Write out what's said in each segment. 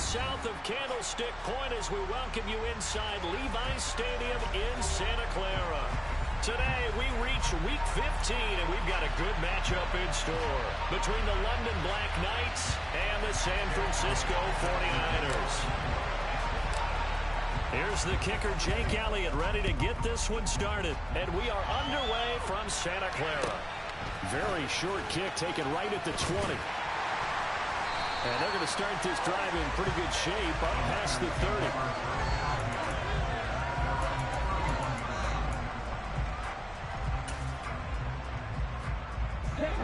south of Candlestick Point as we welcome you inside Levi's Stadium in Santa Clara. Today, we reach Week 15, and we've got a good matchup in store between the London Black Knights and the San Francisco 49ers. Here's the kicker, Jake Elliott, ready to get this one started. And we are underway from Santa Clara. Very short kick taken right at the 20. And they're going to start this drive in pretty good shape up past the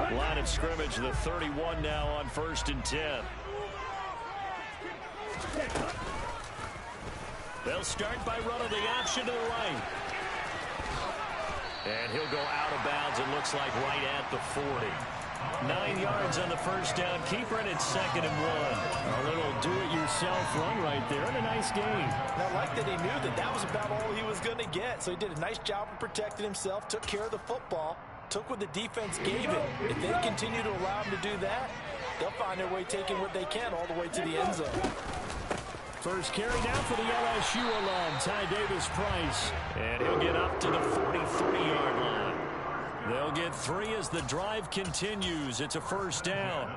30. Line of scrimmage, the 31 now on 1st and 10. They'll start by running the option to the right. And he'll go out of bounds, it looks like right at the 40. 9 yards on the first down. Keeper, and it's 2nd and 1. A little do-it-yourself run right there, and a nice game. And I like that he knew that that was about all he was going to get. So he did a nice job of protecting himself, took care of the football, took what the defense gave him. If they continue to allow him to do that, they'll find their way taking what they can all the way to the end zone. First carry down for the LSU alum, Ty Davis-Price. And he'll get up to the 43-yard line. They'll get 3 as the drive continues. It's a first down.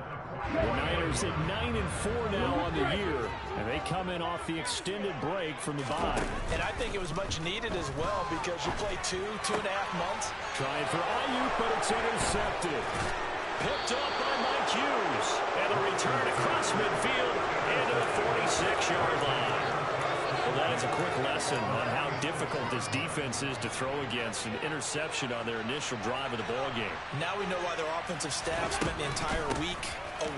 The Niners at 9-4 now on the year, and they come in off the extended break from the bye. And I think it was much needed as well because you play 2.5 months. Trying for Ayuk, but it's intercepted. Picked up by Mike Hughes. And a return across midfield into the 46-yard line. Well, that is a quick lesson on how difficult this defense is to throw against. An interception on their initial drive of the ballgame. Now we know why their offensive staff spent the entire week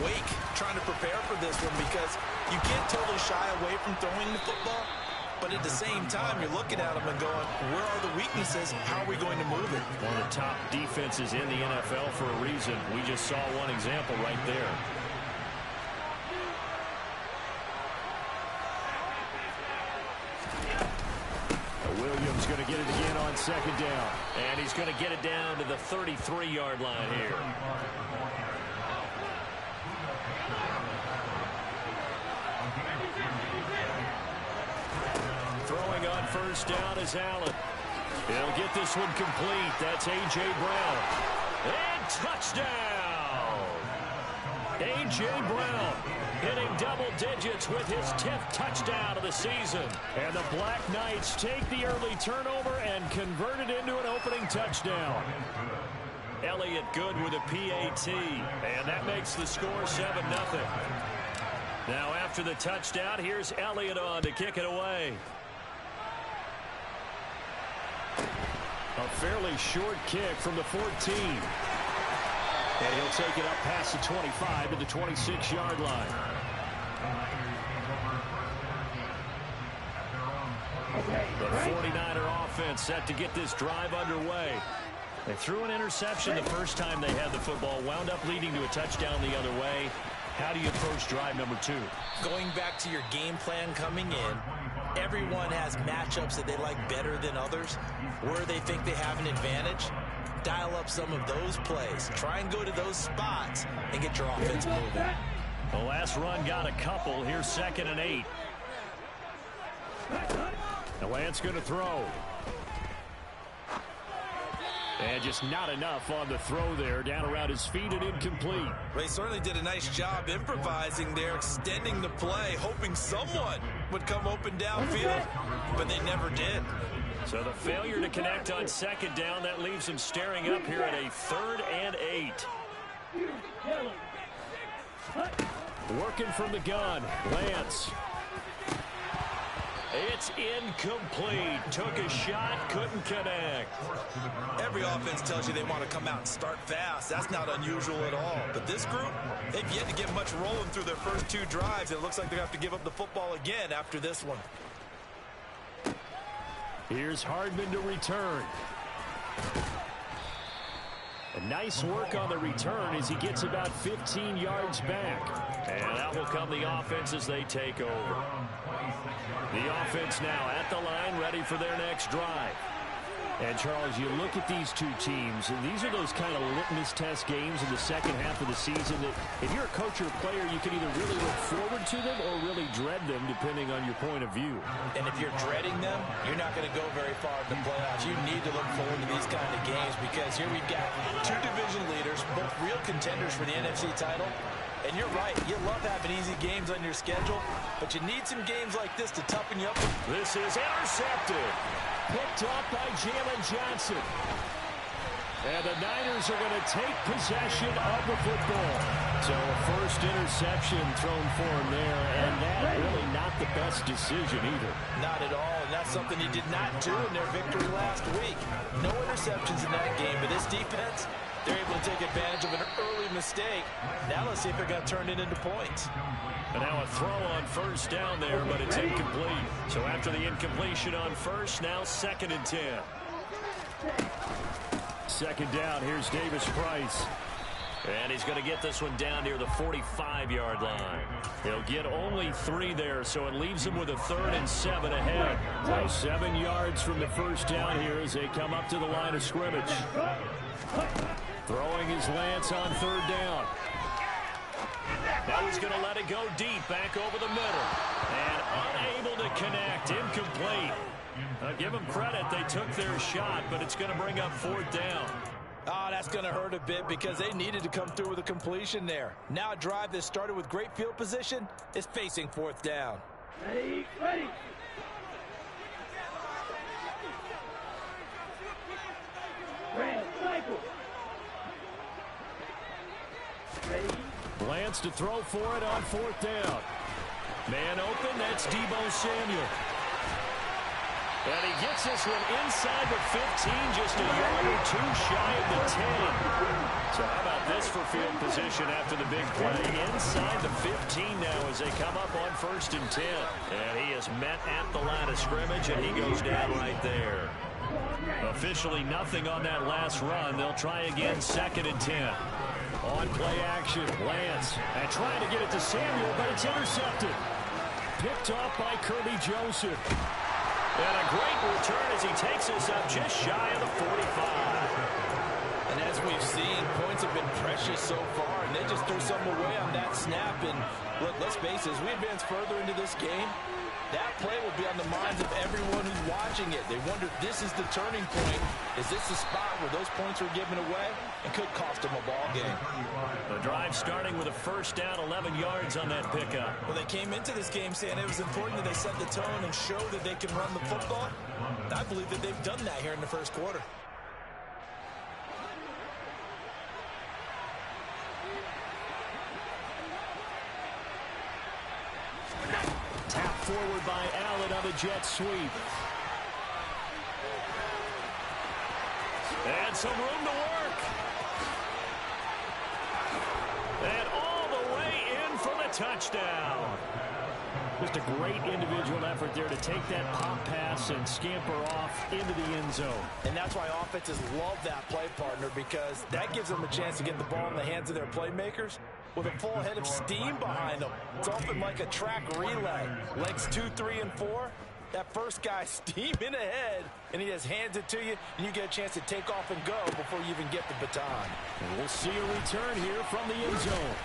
awake trying to prepare for this one, because you can't totally shy away from throwing the football, but at the same time you're looking at them and going, where are the weaknesses? How are we going to move it? One of the top defenses in the NFL for a reason. We just saw one example right there. Williams going to get it again on 2nd down. And he's going to get it down to the 33-yard line here. Throwing on first down is Allen. He'll get this one complete. That's A.J. Brown. And touchdown! A.J. Brown hitting double digits with his 10th touchdown of the season. And the Black Knights take the early turnover and convert it into an opening touchdown. Elliott good with a PAT. And that makes the score 7-0. Now after the touchdown, here's Elliott on to kick it away. A fairly short kick from the 14. And he'll take it up past the 25 to the 26-yard line. The 49er offense set to get this drive underway. They threw an interception the first time they had the football, wound up leading to a touchdown the other way. How do you approach drive number 2? Going back to your game plan coming in, everyone has matchups that they like better than others, where they think they have an advantage. Dial up some of those plays. Try and go to those spots and get your offense moving. The last run got a couple. Here's 2nd and 8. Now Lance going to throw. And just not enough on the throw there. Down around his feet and incomplete. They certainly did a nice job improvising there, extending the play, hoping someone would come open downfield, but they never did. So the failure to connect on 2nd down, that leaves him staring up here at a 3rd and 8. Working from the gun, Lance. It's incomplete. Took a shot, couldn't connect. Every offense tells you they want to come out and start fast. That's not unusual at all. But this group, they've yet to get much rolling through their first 2 drives. It looks like they're going to have to give up the football again after this one. Here's Hardman to return. A nice work on the return as he gets about 15 yards back. And out will come the offense as they take over. The offense now at the line, ready for their next drive. And, Charles, you look at these two teams, and these are those kind of litmus test games in the second half of the season that if you're a coach or a player, you can either really look forward to them or really dread them, depending on your point of view. And if you're dreading them, you're not going to go very far in the playoffs. You need to look forward to these kind of games because here we've got two division leaders, both real contenders for the NFC title. And you're right, you love having easy games on your schedule, but you need some games like this to toughen you up. This is intercepted. Picked off by Jalen Johnson. And the Niners are going to take possession of the football. So a first interception thrown for him there, and that really not the best decision either. Not at all, and that's something he did not do in their victory last week. No interceptions in that game, but this defense, they're able to take advantage of an early mistake. Now let's see if they're going to turn it into points. And now a throw on first down there, but it's incomplete. So after the incompletion on first, now 2nd and 10. Second down, here's Davis Price. And he's going to get this one down near the 45-yard line. He'll get only 3 there, so it leaves him with a 3rd and 7 ahead. So 7 yards from the first down here as they come up to the line of scrimmage. Throwing his Lance on 3rd down. Now he's going to let it go deep, back over the middle. And unable to connect, incomplete. Give them credit, they took their shot, but it's going to bring up 4th down. Oh, that's going to hurt a bit because they needed to come through with a completion there. Now a drive that started with great field position is facing 4th down. Ready. Lance to throw for it on 4th down. Man open, that's Deebo Samuel. And he gets this one inside the 15, just a yard or 2 shy of the 10. So how about this for field position after the big play? Inside the 15 now as they come up on 1st and 10. And he is met at the line of scrimmage, and he goes down right there. Officially nothing on that last run. They'll try again 2nd and 10. On play action, Lance. And trying to get it to Samuel, but it's intercepted. Picked off by Kirby Joseph. And a great return as he takes us up just shy of the 45. And as we've seen, points have been precious so far, and they just threw some away on that snap. And look, let's face it, as we advance further into this game, that play will be on the minds of everyone who's watching it. They wonder if this is the turning point. Is this the spot where those points were given away and could cost them a ball game? The drive starting with a first down, 11 yards on that pickup. Well, they came into this game saying it was important that they set the tone and show that they can run the football. I believe that they've done that here in the first quarter. Tap forward by Allen on the jet sweep. And some room to work. And all the way in for the touchdown. Just a great individual effort there to take that pop pass and scamper off into the end zone. And that's why offenses love that play partner, because that gives them a chance to get the ball in the hands of their playmakers with a full head of steam behind them. It's often like a track relay. Legs 2, 3, and 4. That first guy steaming ahead, and he just hands it to you, and you get a chance to take off and go before you even get the baton. And we'll see a return here from the end zone.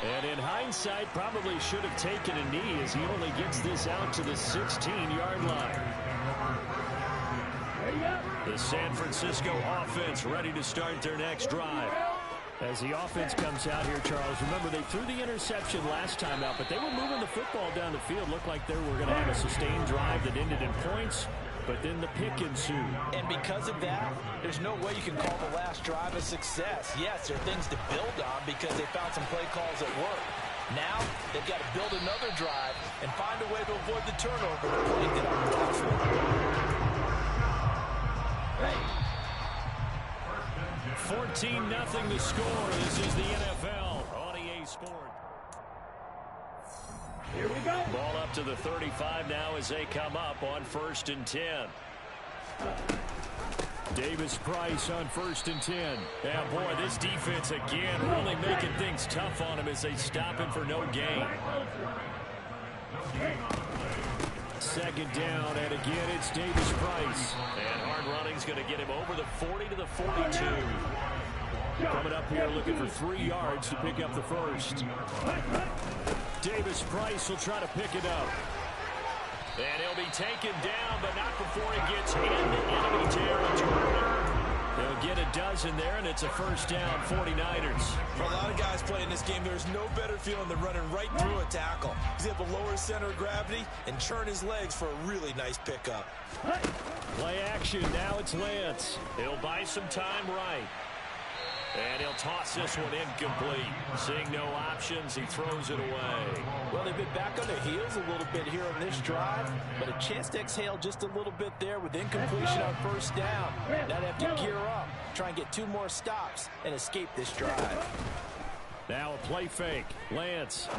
And in hindsight, probably should have taken a knee as he only gets this out to the 16-yard line. The San Francisco offense ready to start their next drive. As the offense comes out here, Charles, remember they threw the interception last time out, but they were moving the football down the field. Looked like they were going to have a sustained drive that ended in points, but then the pick ensued. And because of that, there's no way you can call the last drive a success. Yes, there are things to build on because they found some play calls that work. Now, they've got to build another drive and find a way to avoid the turnover that plagued it on the last 14-0 the score. This is the NFL on EA Sport. Here we go. Ball up to the 35 now as they come up on 1st and 10. Davis Price on 1st and 10. Yeah, boy, this defense again really making things tough on him as they stop him for no gain. second down, and again it's Davis Price. And hard running's going to get him over the 40 to the 42. Coming up here looking for 3 yards to pick up the first. Davis Price will try to pick it up. And he'll be taken down, but not before he gets into enemy territory. They'll get a dozen there, and it's a first down, 49ers. For a lot of guys playing this game, there's no better feeling than running right through a tackle. He's able to lower his center of gravity and churn his legs for a really nice pickup. Play action. Now it's Lance. He'll buy some time right. And he'll toss this one incomplete. Seeing no options, he throws it away. Well, they've been back on their heels a little bit here on this drive, but a chance to exhale just a little bit there with incompletion on first down. Now they have to gear up, try and get 2 more stops, and escape this drive. Now a play fake. Lance.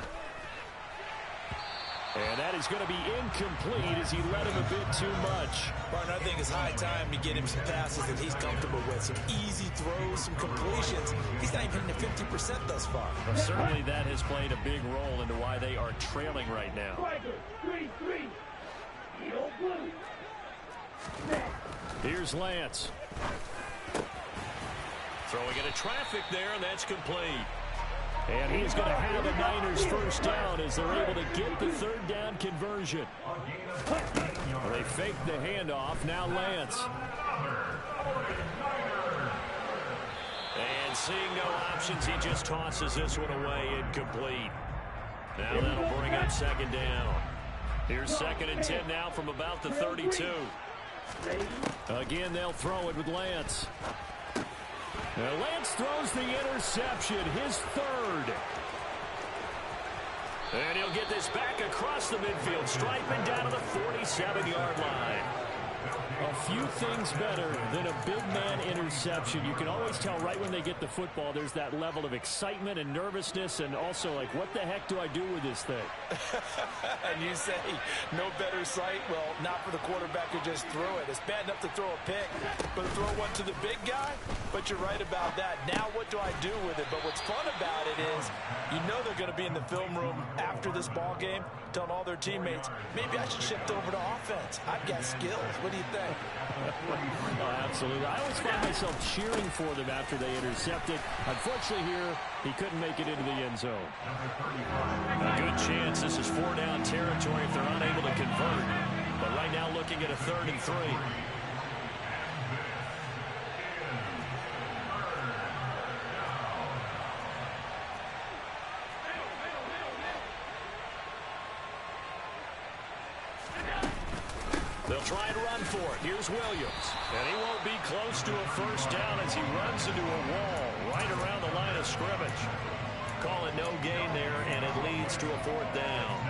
And that is going to be incomplete as he led him a bit too much. Partner, I think it's high time to get him some passes that he's comfortable with. Some easy throws, some completions. He's not even hitting the 50% thus far. Well, certainly that has played a big role into why they are trailing right now. Here's Lance. Throwing into traffic there, and that's complete. And he's going to have a Niners first down as they're able to get the third down conversion. Well, they fake the handoff. Now Lance. And seeing no options, he just tosses this one away incomplete. Now that'll bring up second down. Here's 2nd and 10 now from about the 32. Again, they'll throw it with Lance. Now Lance throws the interception, his 3rd. And he'll get this back across the midfield, striping down to the 47-yard line. A few things better than a big man interception. You can always tell right when they get the football, there's that level of excitement and nervousness, and also like, what the heck do I do with this thing? And you say, no better sight? Well, not for the quarterback who just threw it. It's bad enough to throw a pick, but to throw one to the big guy? But you're right about that. Now what do I do with it? But what's fun about it is, you know they're going to be in the film room after this ball game, telling all their teammates, maybe I should shift over to offense. I've got skills. What do you think? Oh, absolutely. I always find myself cheering for them after they intercepted. Unfortunately here, he couldn't make it into the end zone. A good chance this is 4-down territory if they're unable to convert. But right now looking at a 3rd and 3. They'll try and run for it. Here's Williams. And he won't be close to a first down as he runs into a wall right around the line of scrimmage. Call it no gain there, and it leads to a 4th down.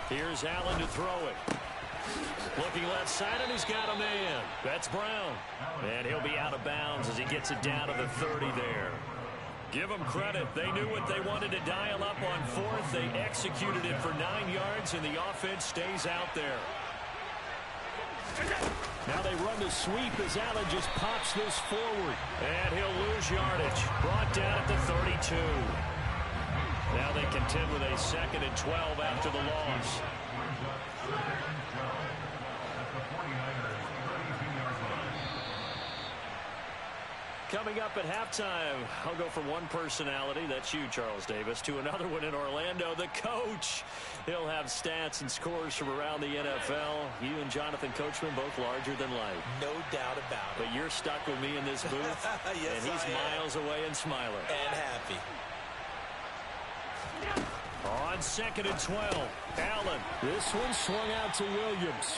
Here's Allen to throw it. Looking left side, and he's got a man. That's Brown. And he'll be out of bounds as he gets it down to the 30 there. Give them credit. They knew what they wanted to dial up on 4th. They executed it for 9 yards, and the offense stays out there. Now they run the sweep as Allen just pops this forward. And he'll lose yardage. Brought down at the 32. Now they contend with a 2nd and 12 after the loss. Coming up at halftime, I'll go from one personality, that's you, Charles Davis, to another one in Orlando, the coach. He'll have stats and scores from around the NFL. You and Jonathan Coachman both larger than life. No doubt about it. But you're stuck with me in this booth, yes, and he's miles away and smiling. And happy. On 2nd and 12, Allen. This one swung out to Williams.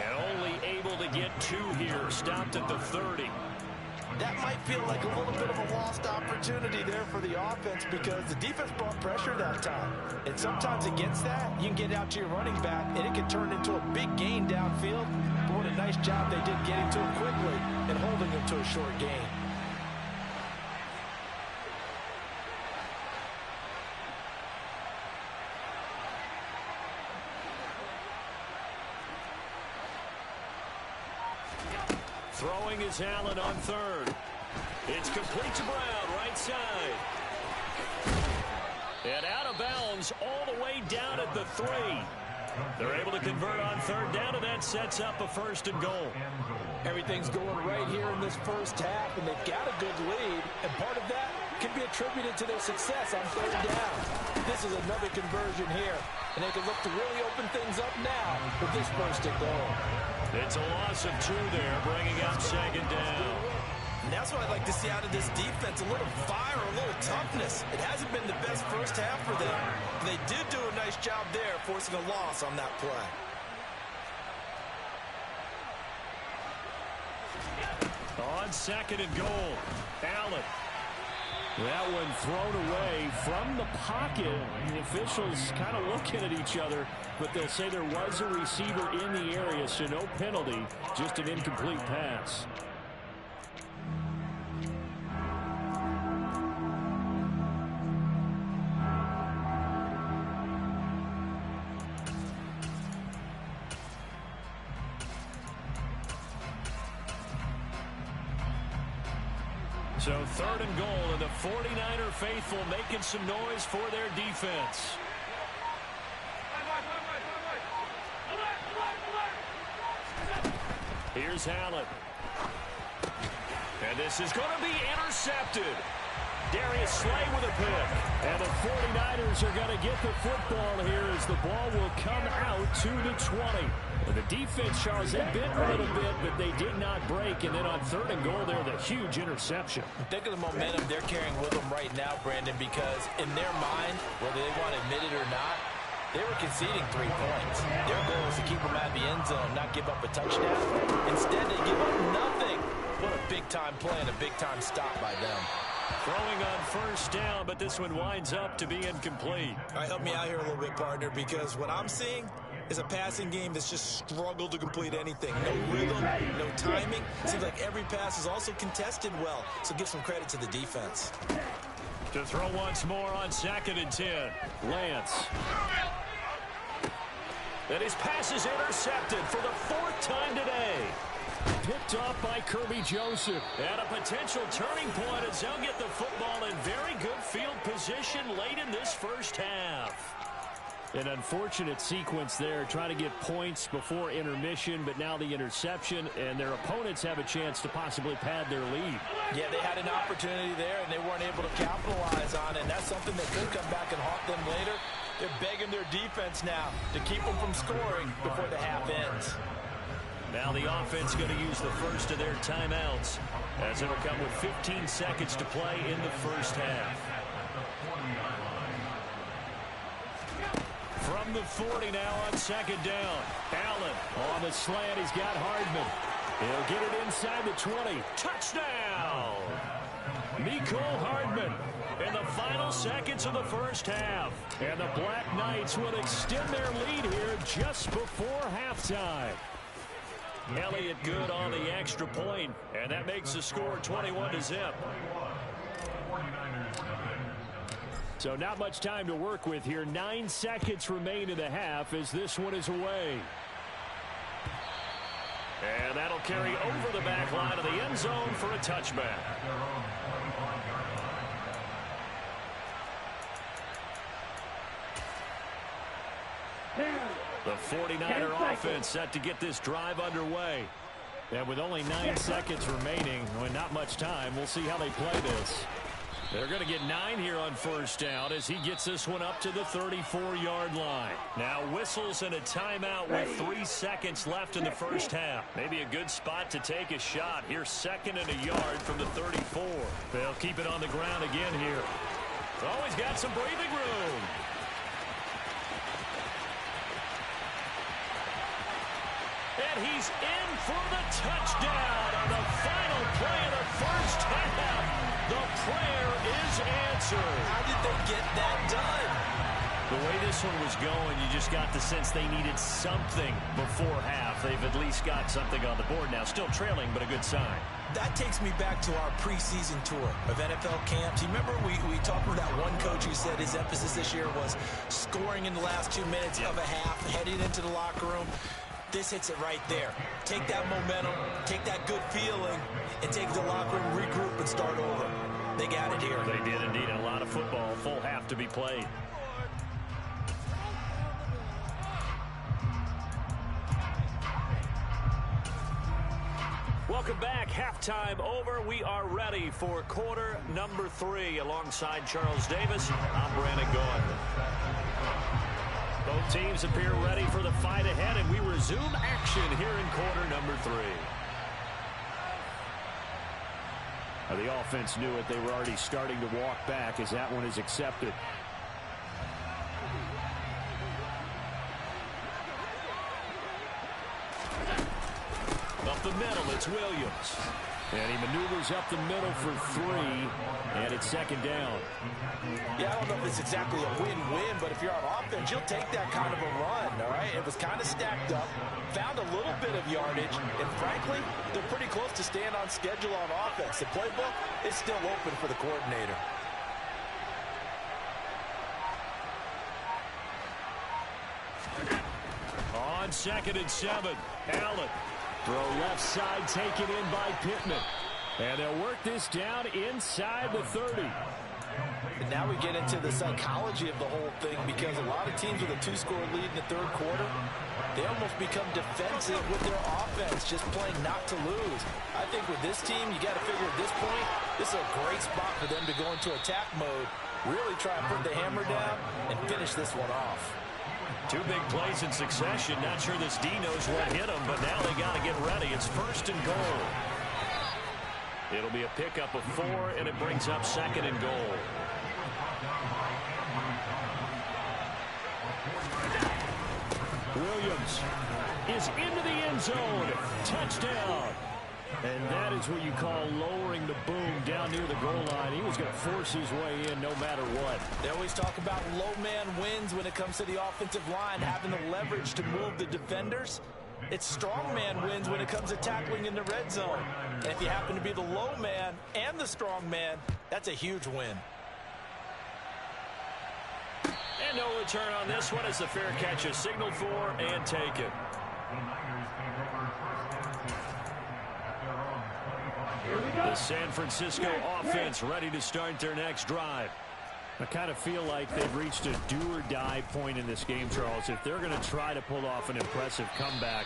And only able to get 2 here, stopped at the 30. That might feel like a little bit of a lost opportunity there for the offense because the defense brought pressure that time. And sometimes against that, you can get out to your running back, and it can turn into a big gain downfield. But what a nice job they did getting to him quickly and holding him to a short gain. Throwing is Allen on 3rd. It's complete to Brown, right side. And out of bounds all the way down at the 3. They're able to convert on third down, and that sets up a 1st and goal. Everything's going right here in this first half, and they've got a good lead, and part of that can be attributed to their success on third down. This is another conversion here, and they can look to really open things up now with this 1st and goal. It's a loss of 2 there, bringing up 2nd down. And that's what I'd like to see out of this defense, a little fire, a little toughness. It hasn't been the best first half for them. They did do a nice job there, forcing a loss on that play. On 2nd and goal, Allen. That one thrown away from the pocket. The officials kind of looking at each other, but they'll say there was a receiver in the area, so no penalty, just an incomplete pass. So 3rd and goal, and the 49er faithful making some noise for their defense. Here's Allen. And this is going to be intercepted. Darius Slay with a pick. And the 49ers are going to get the football here as the ball will come out to the 20. And the defense, Charles, they bit a little bit, but they did not break. And then on 3rd and goal there, the huge interception. Think of the momentum they're carrying with them right now, Brandon, because in their mind, whether they want to admit it or not, they were conceding 3 points. Their goal was to keep them out of the end zone, not give up a touchdown. Instead, they give up nothing. What a big-time play and a big-time stop by them. Throwing on 1st down, but this one winds up to be incomplete. All right, help me out here a little bit, partner, because what I'm seeing is a passing game that's just struggled to complete anything. No rhythm, no timing. Seems like every pass is also contested well, so give some credit to the defense. To throw once more on 2nd and 10. Lance. And his pass is intercepted for the 4th time today. Picked off by Kirby Joseph. And a potential turning point as they'll get the football in very good field position late in this first half. An unfortunate sequence there, trying to get points before intermission, but now the interception, and their opponents have a chance to possibly pad their lead. Yeah, they had an opportunity there, and they weren't able to capitalize on it, and that's something that could come back and haunt them later. They're begging their defense now to keep them from scoring before the half ends. Now the offense going to use the first of their timeouts, as it'll come with 15 seconds to play in the first half. From the 40 now on 2nd down. Allen on the slant. He's got Hardman. He'll get it inside the 20. Touchdown! Mecole Hardman in the final seconds of the first half. And the Black Knights will extend their lead here just before halftime. Elliott good on the extra point, and that makes the score 21-0. So not much time to work with here. 9 seconds remain in the half as this one is away. And that'll carry over the back line of the end zone for a touchback. The 49er offense set to get this drive underway. And with only 9 seconds remaining, well, not much time, we'll see how they play this. They're going to get 9 here on 1st down as he gets this one up to the 34-yard line. Now whistles and a timeout with 3 seconds left in the first half. Maybe a good spot to take a shot. Here's 2nd and a yard from the 34. They'll keep it on the ground again here. Always got some breathing room. And he's in for the touchdown on the final play of the first half. The prayer is answered. How did they get that done? The way this one was going, you just got the sense they needed something before half. They've at least got something on the board now. Still trailing, but a good sign. That takes me back to our preseason tour of NFL camps. You remember we talked with that one coach who said his emphasis this year was scoring in the last 2 minutes of a half, heading into the locker room. This hits it right there. Take that momentum, take that good feeling, and take the locker room, regroup, and start over. They got it here. They did indeed. A lot of football. Full half to be played. Welcome back. Halftime over. We are ready for quarter number 3. Alongside Charles Davis, I'm Brandon Gaud. Both teams appear ready for the fight ahead, and we resume action here in quarter number 3. The offense knew it. They were already starting to walk back as that one is accepted. Up the middle, it's Williams. And he maneuvers up the middle for 3, and it's second down. Yeah, I don't know if it's exactly a win-win, but if you're on offense, you'll take that kind of a run, all right? It was kind of stacked up, found a little bit of yardage, and frankly, they're pretty close to staying on schedule on offense. The playbook is still open for the coordinator. On 2nd and 7, Allen. Throw left side taken in by Pittman. And they'll work this down inside the 30. And now we get into the psychology of the whole thing, because a lot of teams with a 2-score lead in the third quarter, they almost become defensive with their offense, just playing not to lose. I think with this team, you got to figure at this point, this is a great spot for them to go into attack mode, really try and put the hammer down and finish this one off. 2 big plays in succession. Not sure this D knows what hit them, but now they got to get ready. It's 1st and goal. It'll be a pickup of 4, and it brings up 2nd and goal. Williams is into the end zone. Touchdown. And that is what you call lowering the boom down near the goal line. He was going to force his way in no matter what. They always talk about low man wins when it comes to the offensive line, having the leverage to move the defenders. It's strong man wins when it comes to tackling in the red zone. And if you happen to be the low man and the strong man, that's a huge win. And no return on this one as the fair catch is signaled for and taken. The San Francisco offense ready to start their next drive. I kind of feel like they've reached a do-or-die point in this game, Charles. If they're going to try to pull off an impressive comeback,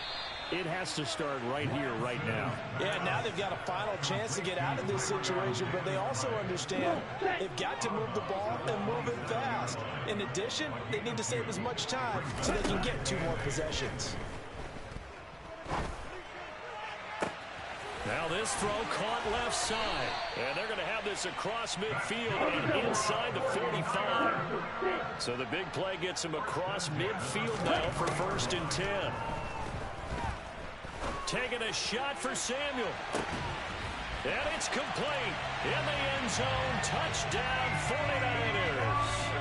it has to start right here, right now. Yeah, now they've got a final chance to get out of this situation, but they also understand they've got to move the ball and move it fast. In addition, they need to save as much time so they can get 2 more possessions. Now this throw caught left side. And they're going to have this across midfield and inside the 45. So the big play gets him across midfield now for 1st and 10. Taking a shot for Samuel. And it's complete. In the end zone, touchdown 49ers.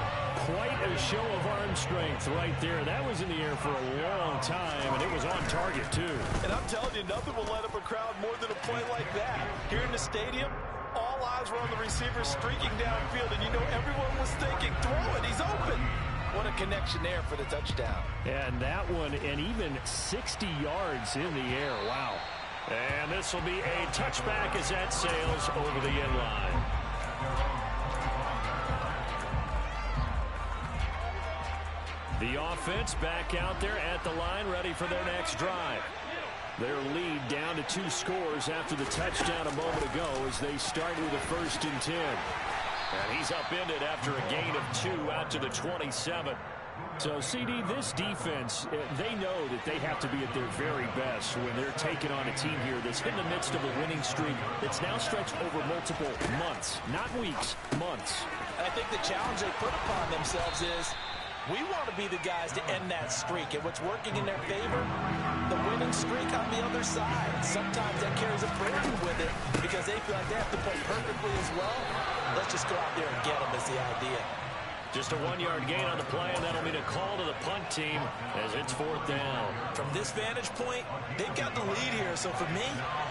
Quite a show of arm strength right there. That was in the air for a long time, and it was on target, too. And I'm telling you, nothing will light up a crowd more than a play like that. Here in the stadium, all eyes were on the receiver streaking downfield, and you know everyone was thinking, throw it, he's open. What a connection there for the touchdown. And that one, and even 60 yards in the air. Wow. And this will be a touchback as that sails over the end line. The offense back out there at the line, ready for their next drive. Their lead down to 2 scores after the touchdown a moment ago as they start with a 1st and 10. And he's upended after a gain of 2 out to the 27. So, CD, this defense, they know that they have to be at their very best when they're taking on a team here that's in the midst of a winning streak that's now stretched over multiple months, not weeks, months. I think the challenge they put upon themselves is, we want to be the guys to end that streak. And what's working in their favor? The winning streak on the other side. Sometimes that carries a burden with it because they feel like they have to play perfectly as well. Let's just go out there and get them is the idea. Just a 1-yard gain on the play, and that'll mean a call to the punt team as it's 4th down. From this vantage point, they've got the lead here. So for me,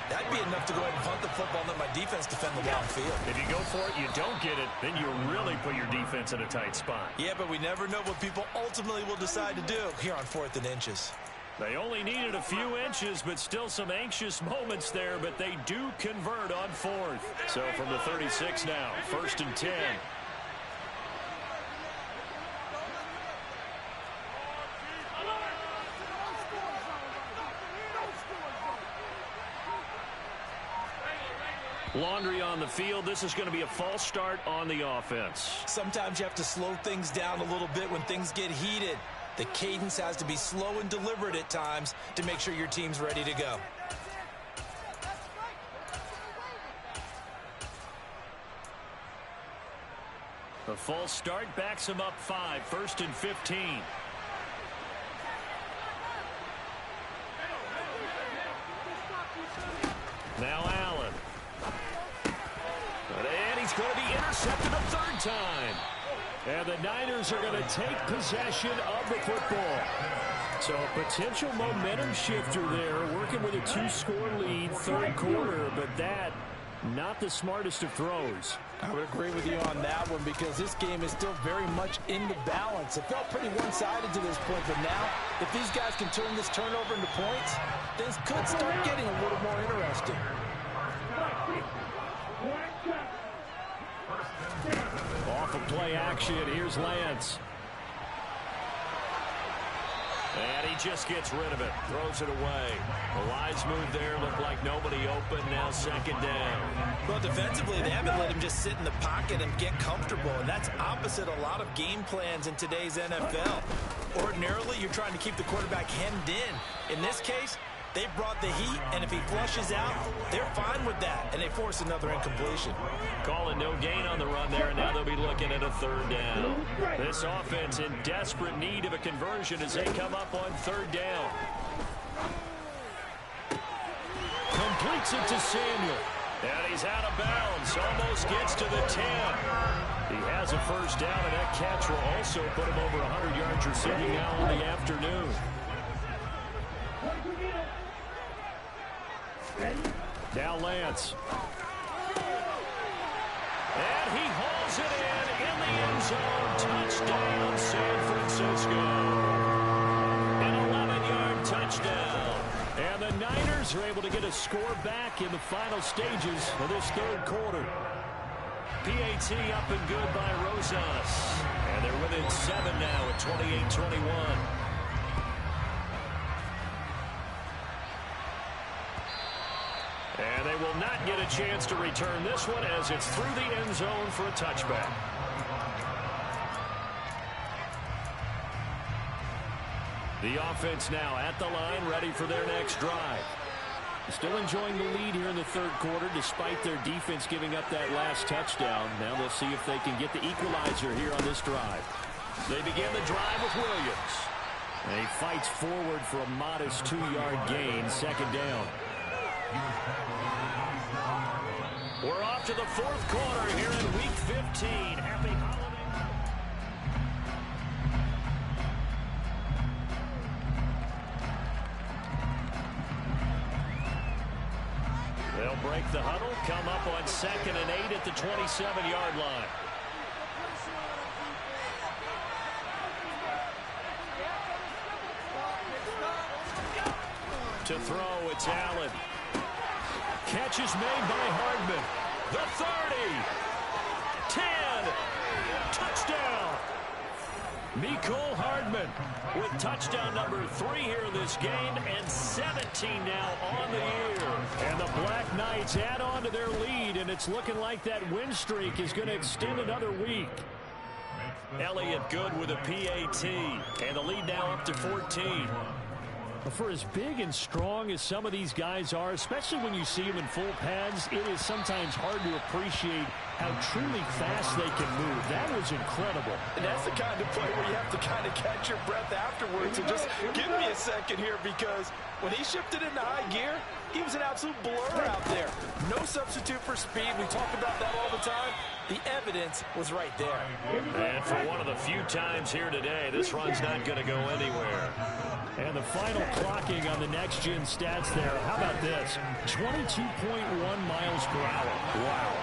that'd be enough to go ahead and punt the football and let my defense defend the long field. If you go for it, you don't get it, then you really put your defense in a tight spot. Yeah, but we never know what people ultimately will decide to do here on 4th and inches. They only needed a few inches, but still some anxious moments there, but they do convert on fourth. So from the 36 now, 1st and 10. Laundry on the field. This is going to be a false start on the offense. Sometimes you have to slow things down a little bit when things get heated. The cadence has to be slow and deliberate at times to make sure your team's ready to go. The false start backs him up 5, 1st and 15. Now Allen. And he's going to be intercepted a 3rd time. And the Niners are going to take possession of the football. So a potential momentum shifter there, working with a 2-score lead, 3rd quarter, but that not the smartest of throws. I would agree with you on that one because this game is still very much in the balance. It felt pretty one-sided to this point, but now if these guys can turn this turnover into points, things could start getting a little more interesting. Off of play action, here's Lance. And he just gets rid of it, throws it away. A wise move there, looked like nobody open, now 2nd down. Well, defensively, they haven't let him just sit in the pocket and get comfortable, and that's opposite a lot of game plans in today's NFL. Ordinarily, you're trying to keep the quarterback hemmed in. In this case, they brought the heat, and if he flushes out, they're fine with that, and they force another incompletion. Calling no gain on the run there, and now they'll be looking at a 3rd down. This offense in desperate need of a conversion as they come up on 3rd down. Completes it to Samuel. And he's out of bounds, almost gets to the 10. He has a 1st down, and that catch will also put him over 100 yards receiving now in the afternoon. Now Lance. And he hauls it in the end zone. Touchdown, San Francisco. An 11-yard touchdown. And the Niners are able to get a score back in the final stages of this 3rd quarter. PAT up and good by Rosas. And they're within 7 now at 28-21. And they will not get a chance to return this one as it's through the end zone for a touchback. The offense now at the line, ready for their next drive. Still enjoying the lead here in the 3rd quarter despite their defense giving up that last touchdown. Now they'll see if they can get the equalizer here on this drive. They begin the drive with Williams. And he fights forward for a modest 2-yard gain, 2nd down. We're off to the 4th quarter here in Week 15. Happy holiday. They'll break the huddle, come up on 2nd and 8 at the 27-yard line. To throw, it's Allen. Catch is made by Hardman. The 30. 10. Touchdown. Mecole Hardman with touchdown number 3 here in this game and 17 now on the year. And the Black Knights add on to their lead, and it's looking like that win streak is going to extend another week. Elliott good with a PAT, and the lead now up to 14. For as big and strong as some of these guys are, especially when you see them in full pads, it is sometimes hard to appreciate how truly fast they can move. That was incredible. And that's the kind of play where you have to kind of catch your breath afterwards and just give me a second here, because when he shifted into high gear, he was an absolute blur out there. No substitute for speed. We talk about that all the time. The evidence was right there. And for one of the few times here today, this run's not going to go anywhere. And the final clocking on the next-gen stats there. How about this? 22.1 miles per hour. Wow.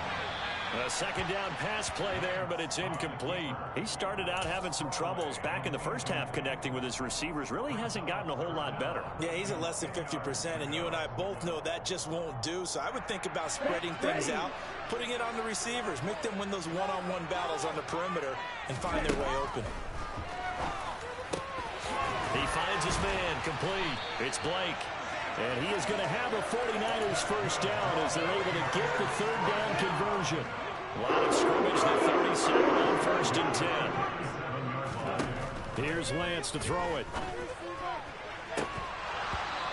A second down pass play there, but it's incomplete. He started out having some troubles back in the first half connecting with his receivers. Really hasn't gotten a whole lot better. Yeah, he's at less than 50%, and you and I both know that just won't do. So I would think about spreading things out, putting it on the receivers, make them win those one-on-one battles on the perimeter, and find their way open. He finds his man complete. It's Blake. And he is going to have a 49ers first down as they're able to get the third down conversion. Line of scrimmage, the 37 on 1st and 10. Here's Lance to throw it.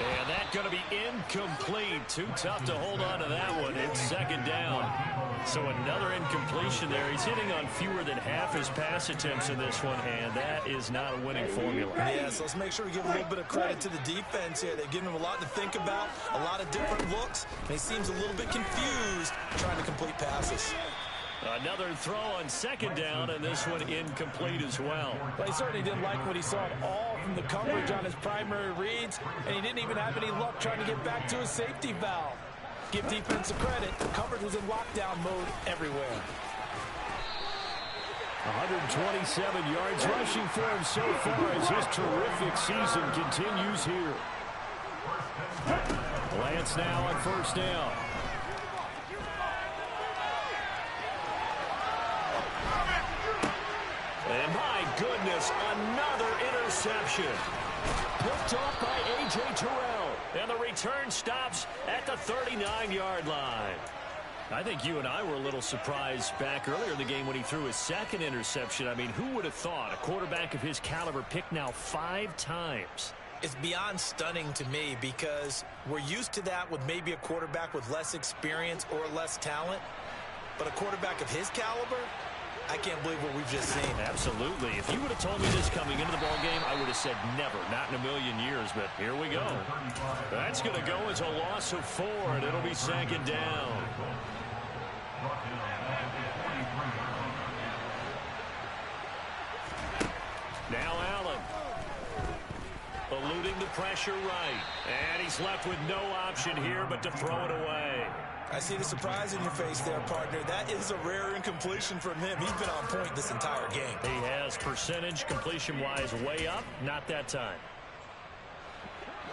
And that's going to be incomplete. Too tough to hold on to that one. It's second down. So another incompletion there. He's hitting on fewer than half his pass attempts in this one, and that is not a winning formula. Yeah, so let's make sure we give a little bit of credit to the defense here. They've given him a lot to think about, a lot of different looks, and he seems a little bit confused trying to complete passes. Another throw on second down, and this one incomplete as well. Well, he certainly didn't like what he saw at all from the coverage on his primary reads, and he didn't even have any luck trying to get back to his safety valve. Give defense a credit. The coverage was in lockdown mode everywhere. 127 yards rushing for him so far as his terrific season continues here. Lance now on first down. And my goodness, another interception. Picked off by A.J. Terrell. And the return stops at the 39-yard line. I think you and I were a little surprised back earlier in the game when he threw his second interception. I mean, who would have thought a quarterback of his caliber picked now 5 times? It's beyond stunning to me because we're used to that with maybe a quarterback with less experience or less talent. But a quarterback of his caliber, I can't believe what we've just seen. Absolutely. If you would have told me this coming into the ballgame, I would have said never, not in a million years. But here we go. That's going to go as a loss of 4, and it'll be second down. Now Allen. Eluding the pressure right. And he's left with no option here but to throw it away. I see the surprise in your face there, partner. That is a rare incompletion from him. He's been on point this entire game. He has percentage completion-wise way up. Not that time.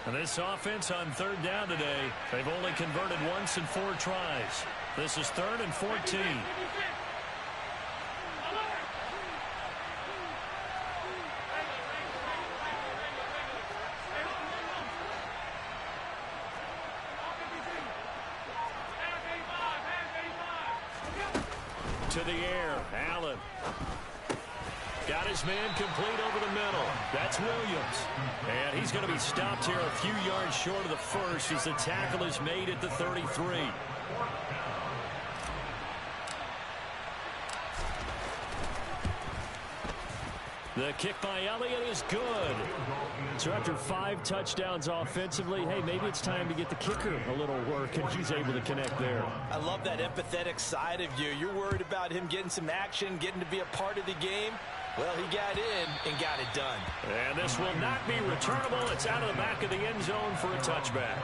And this offense on third down today, they've only converted once in 4 tries. This is 3rd and 14. To the air, Allen. Got his man complete over the middle. That's Williams. And he's going to be stopped here a few yards short of the first as the tackle is made at the 33. The kick by Elliott is good. So after 5 touchdowns offensively, hey, maybe it's time to get the kicker a little work, and he's able to connect there. I love that empathetic side of you. You're worried about him getting some action, getting to be a part of the game. Well, he got in and got it done. And this will not be returnable. It's out of the back of the end zone for a touchback.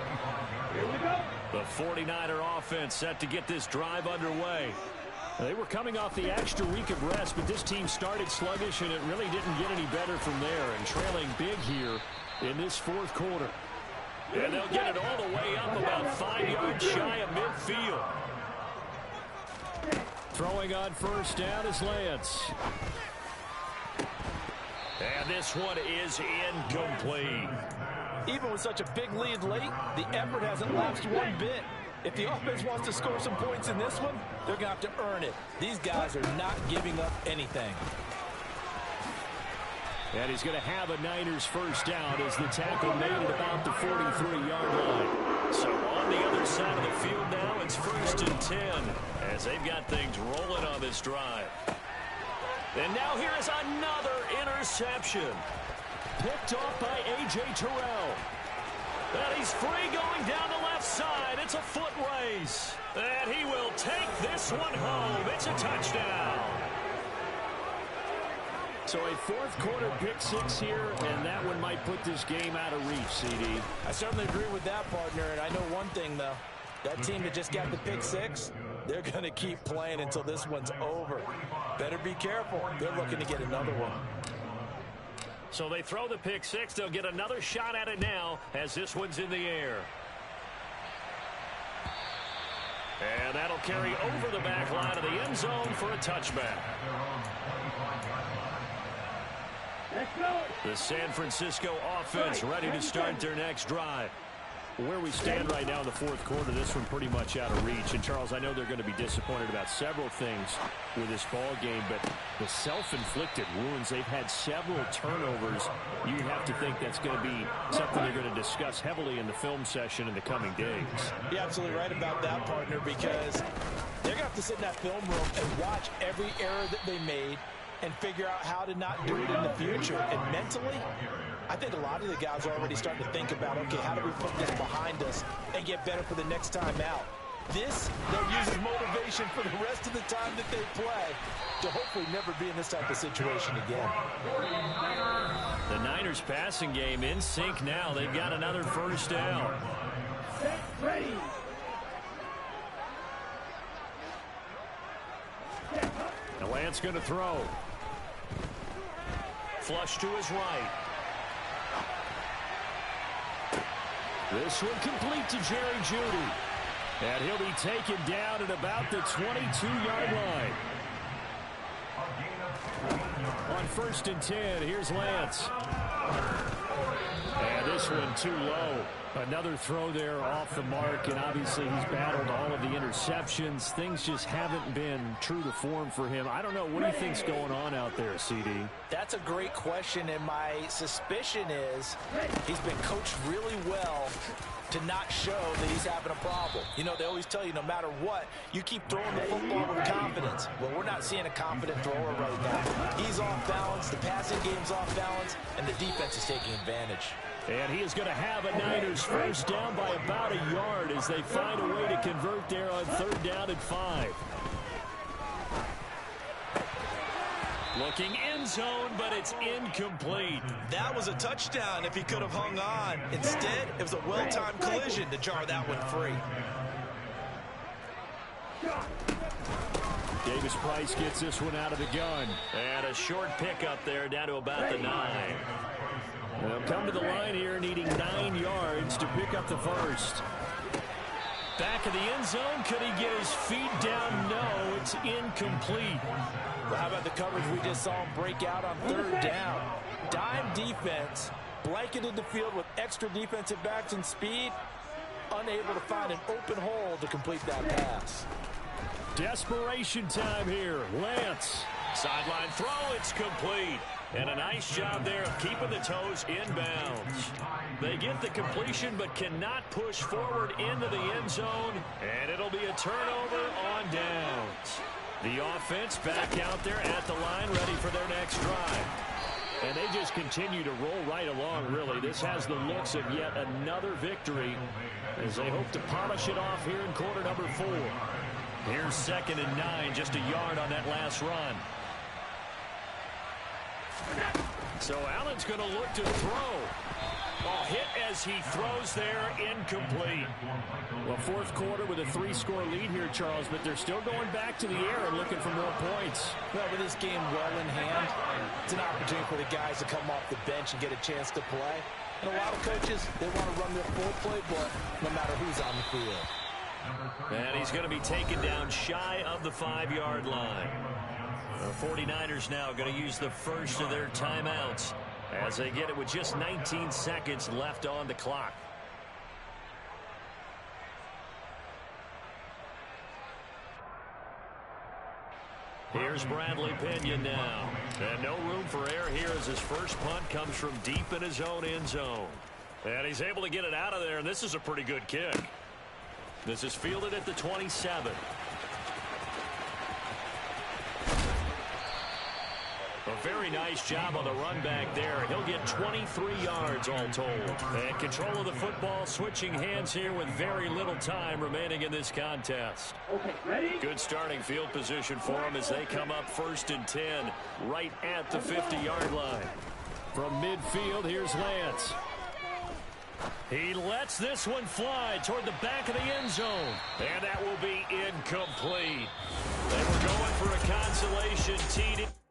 Here we go. The 49er offense set to get this drive underway. They were coming off the extra week of rest, but this team started sluggish, and it really didn't get any better from there, and trailing big here in this 4th quarter. And they'll get it all the way up about 5 yards shy of midfield. Throwing on first down is Lance. And this one is incomplete. Even with such a big lead late, the effort hasn't lapsed one bit. If the offense wants to score some points in this one, they're going to have to earn it. These guys are not giving up anything. And he's going to have a Niners first down as the tackle made at about the 43-yard line. So on the other side of the field now, it's 1st and 10 as they've got things rolling on this drive. And now here is another interception. Picked off by A.J. Terrell. And he's free going down the left side. It's a foot race. And he will take this one home. It's a touchdown. So a 4th quarter pick 6 here, and that one might put this game out of reach, CD. I certainly agree with that, partner. And I know one thing, though. That team that just got the pick 6, They're going to keep playing until this one's over. Better be careful. They're looking to get another one. So they throw the pick six. They'll get another shot at it now as this one's in the air. And that'll carry over the back line of the end zone for a touchback. The San Francisco offense ready to start their next drive. Where we stand right now in the fourth quarter, this one pretty much out of reach. And, Charles, I know they're going to be disappointed about several things with this ball game, but the self-inflicted wounds, they've had several turnovers. You have to think that's going to be something they're going to discuss heavily in the film session in the coming days. You're absolutely right about that, partner, because they're going to have to sit in that film room and watch every error that they made and figure out how to not do it in the future. And mentally, I think a lot of the guys are already starting to think about, okay, how do we put this behind us and get better for the next time out? This, they'll use as motivation for the rest of the time that they play to hopefully never be in this type of situation again. The Niners passing game in sync now. They've got another first down. Set, ready. The Lance going to throw. Flush to his right. This one complete to Jerry Jeudy. And he'll be taken down at about the 22-yard line. On 1st and 10, here's Lance. And this one too low. Another throw there off the mark, and obviously he's battled all of the interceptions. Things just haven't been true to form for him. I don't know. What do you think's going on out there, CD? That's a great question, and my suspicion is he's been coached really well to not show that he's having a problem. You know, they always tell you no matter what, you keep throwing the football with confidence. Well, we're not seeing a confident thrower right now. He's off balance, the passing game's off balance, and the defense is taking advantage. And he is going to have a Niners first down by about a yard as they find a way to convert there on 3rd down and 5. Looking end zone, but it's incomplete. That was a touchdown if he could have hung on. Instead, it was a well-timed collision to jar that one free. Davis Price gets this one out of the gun. And a short pickup there down to about the 9. They'll come to the line here needing 9 yards to pick up the first. Back of the end zone. Could he get his feet down? No, it's incomplete. Well, how about the coverage we just saw him break out on 3rd down? Dime defense, blanketed the field with extra defensive backs and speed, unable to find an open hole to complete that pass. Desperation time here. Lance. Sideline throw. It's complete. And a nice job there of keeping the toes inbounds. They get the completion but cannot push forward into the end zone. And it'll be a turnover on downs. The offense back out there at the line ready for their next drive. And they just continue to roll right along, really. This has the looks of yet another victory as they hope to polish it off here in quarter number 4. Here's 2nd and 9, just a yard on that last run. So Allen's going to look to throw. Oh, hit as he throws there, incomplete. Well, 4th quarter with a 3-score lead here, Charles, but they're still going back to the air and looking for more points. Well, with this game well in hand, it's an opportunity for the guys to come off the bench and get a chance to play. And a lot of coaches, they want to run their full playbook no matter who's on the field. And he's going to be taken down shy of the 5-yard line. The 49ers now going to use the first of their timeouts as they get it with just 19 seconds left on the clock. Here's Bradley Pinion now. And no room for error here as his first punt comes from deep in his own end zone. And he's able to get it out of there, and this is a pretty good kick. This is fielded at the 27. A very nice job on the run back there. He'll get 23 yards all told. And control of the football switching hands here with very little time remaining in this contest. Okay, ready? Good starting field position for them as they come up 1st and 10 right at the 50-yard line. From midfield, here's Lance. He lets this one fly toward the back of the end zone. And that will be incomplete. They were going for a consolation TD.